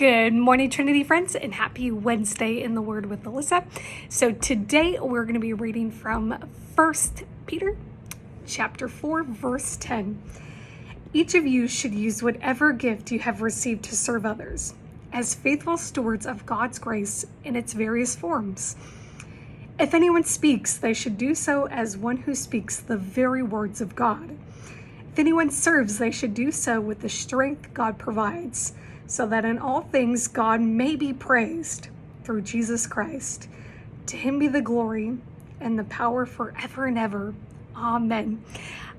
Good morning, Trinity friends, and happy Wednesday in the Word with Alyssa. So today we're going to be reading from 1 Peter chapter 4, verse 10. Each of you should use whatever gift you have received to serve others as faithful stewards of God's grace in its various forms. If anyone speaks, they should do so as one who speaks the very words of God. If anyone serves, they should do so with the strength God provides, so that in all things God may be praised through Jesus Christ. To him be the glory and the power forever and ever. Amen.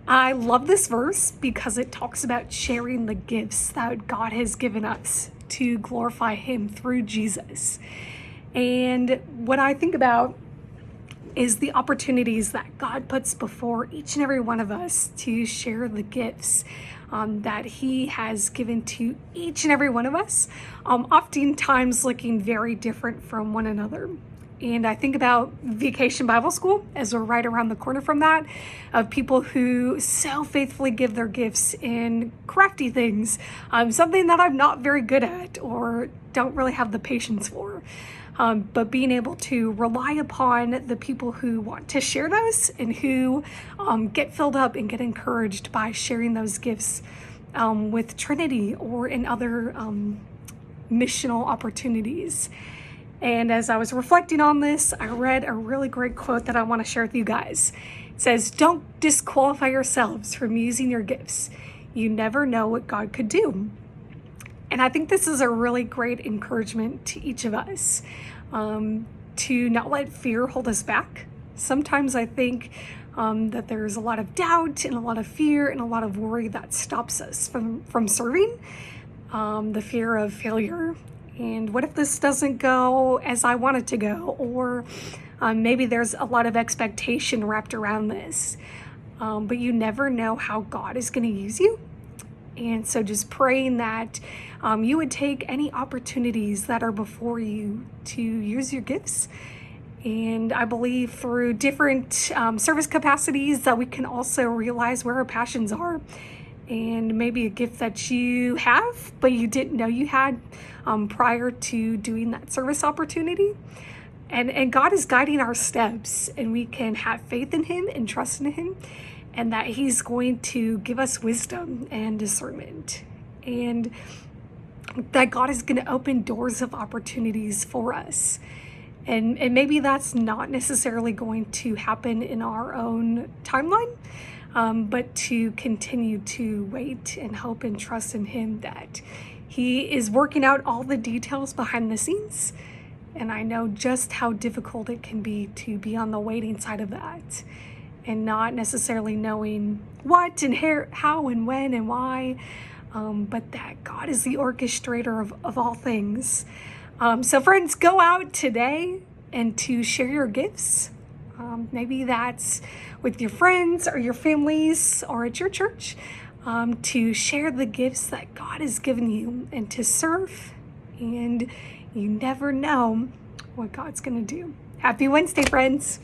I love this verse because it talks about sharing the gifts that God has given us to glorify him through Jesus. And what I think about is the opportunities that God puts before each and every one of us to share the gifts that he has given to each and every one of us, oftentimes looking very different from one another. And I think about Vacation Bible School, as we're right around the corner from that, of people who so faithfully give their gifts in crafty things, something that I'm not very good at or don't really have the patience for. But being able to rely upon the people who want to share those and who get filled up and get encouraged by sharing those gifts with Trinity or in other missional opportunities. And as I was reflecting on this, I read a really great quote that I want to share with you guys. It says, "Don't disqualify yourselves from using your gifts. You never know what God could do." And I think this is a really great encouragement to each of us, to not let fear hold us back. Sometimes I think that there's a lot of doubt and a lot of fear and a lot of worry that stops us from serving. The fear of failure. And what if this doesn't go as I want it to go? Or maybe there's a lot of expectation wrapped around this. But you never know how God is going to use you. And so just praying that you would take any opportunities that are before you to use your gifts. And I believe through different service capacities that we can also realize where our passions are. And maybe a gift that you have, but you didn't know you had prior to doing that service opportunity. And God is guiding our steps, and we can have faith in him and trust in him, and that he's going to give us wisdom and discernment, and that God is going to open doors of opportunities for us. And maybe that's not necessarily going to happen in our own timeline, but to continue to wait and hope and trust in him that he is working out all the details behind the scenes. And I know just how difficult it can be to be on the waiting side of that and not necessarily knowing what and how and when and why, but that God is the orchestrator of all things. So friends, go out today and to share your gifts. Maybe that's with your friends or your families or at your church, to share the gifts that God has given you and to serve. And you never know what God's going to do. Happy Wednesday, friends.